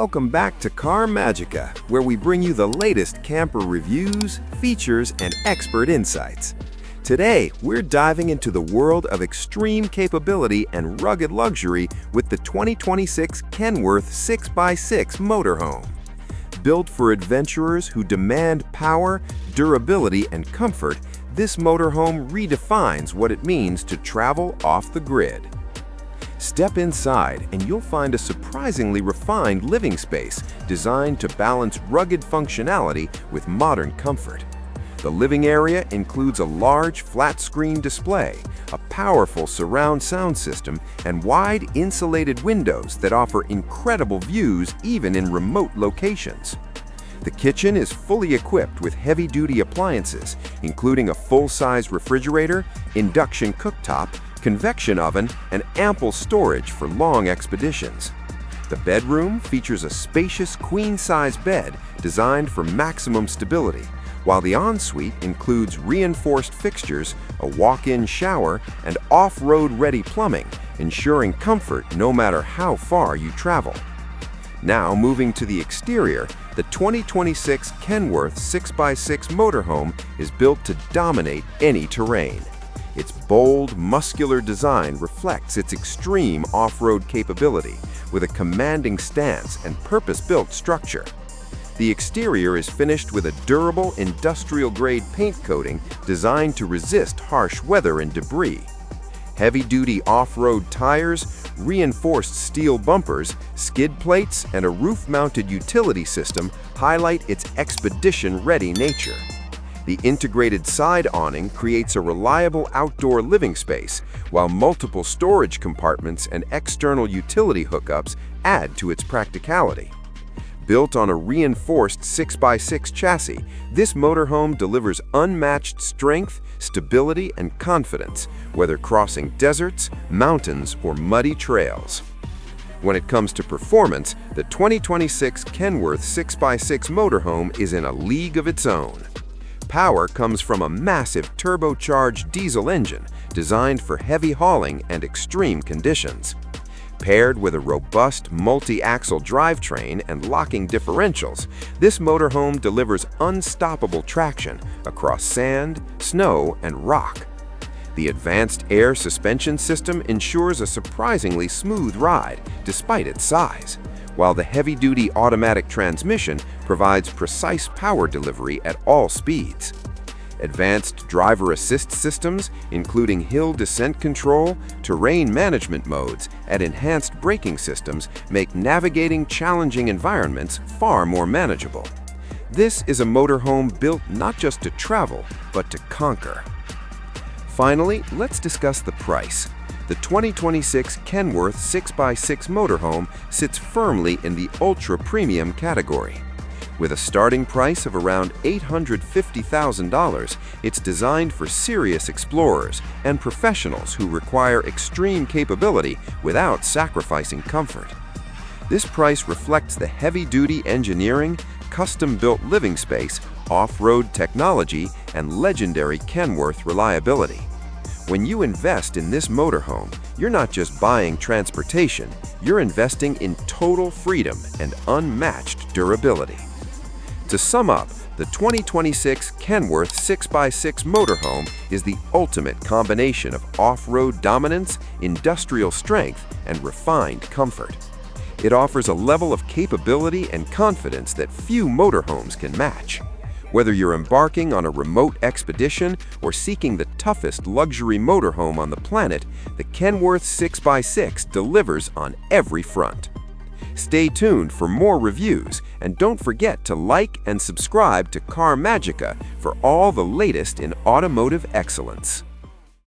Welcome back to Car Magica, where we bring you the latest camper reviews, features, and expert insights. Today, we're diving into the world of extreme capability and rugged luxury with the 2026 Kenworth 6x6 motorhome. Built for adventurers who demand power, durability, and comfort, this motorhome redefines what it means to travel off the grid. Step inside and you'll find a surprisingly refined living space designed to balance rugged functionality with modern comfort. The living area includes a large flat-screen display, a powerful surround sound system, and wide insulated windows that offer incredible views even in remote locations. The kitchen is fully equipped with heavy-duty appliances, including a full-size refrigerator, induction cooktop, convection oven, and ample storage for long expeditions. The bedroom features a spacious queen-size bed designed for maximum stability, while the ensuite includes reinforced fixtures, a walk-in shower, and off-road ready plumbing, ensuring comfort no matter how far you travel. Now moving to the exterior, the 2026 Kenworth 6x6 motorhome is built to dominate any terrain. Its bold, muscular design reflects its extreme off-road capability with a commanding stance and purpose-built structure. The exterior is finished with a durable industrial-grade paint coating designed to resist harsh weather and debris. Heavy-duty off-road tires, reinforced steel bumpers, skid plates, and a roof-mounted utility system highlight its expedition-ready nature. The integrated side awning creates a reliable outdoor living space, while multiple storage compartments and external utility hookups add to its practicality. Built on a reinforced 6x6 chassis, this motorhome delivers unmatched strength, stability, and confidence, whether crossing deserts, mountains, or muddy trails. When it comes to performance, the 2026 Kenworth 6x6 motorhome is in a league of its own. Power comes from a massive turbocharged diesel engine designed for heavy hauling and extreme conditions. Paired with a robust multi-axle drivetrain and locking differentials, this motorhome delivers unstoppable traction across sand, snow, and rock. The advanced air suspension system ensures a surprisingly smooth ride despite its size, while the heavy-duty automatic transmission provides precise power delivery at all speeds. Advanced driver assist systems, including hill descent control, terrain management modes, and enhanced braking systems, make navigating challenging environments far more manageable. This is a motorhome built not just to travel, but to conquer. Finally, let's discuss the price. The 2026 Kenworth 6x6 motorhome sits firmly in the ultra-premium category. With a starting price of around $850,000, it's designed for serious explorers and professionals who require extreme capability without sacrificing comfort. This price reflects the heavy-duty engineering, custom-built living space, off-road technology, and legendary Kenworth reliability. When you invest in this motorhome, you're not just buying transportation, you're investing in total freedom and unmatched durability. To sum up, the 2026 Kenworth 6x6 motorhome is the ultimate combination of off-road dominance, industrial strength, and refined comfort. It offers a level of capability and confidence that few motorhomes can match. Whether you're embarking on a remote expedition or seeking the toughest luxury motorhome on the planet, the Kenworth 6x6 delivers on every front. Stay tuned for more reviews, and don't forget to like and subscribe to Car Magica for all the latest in automotive excellence.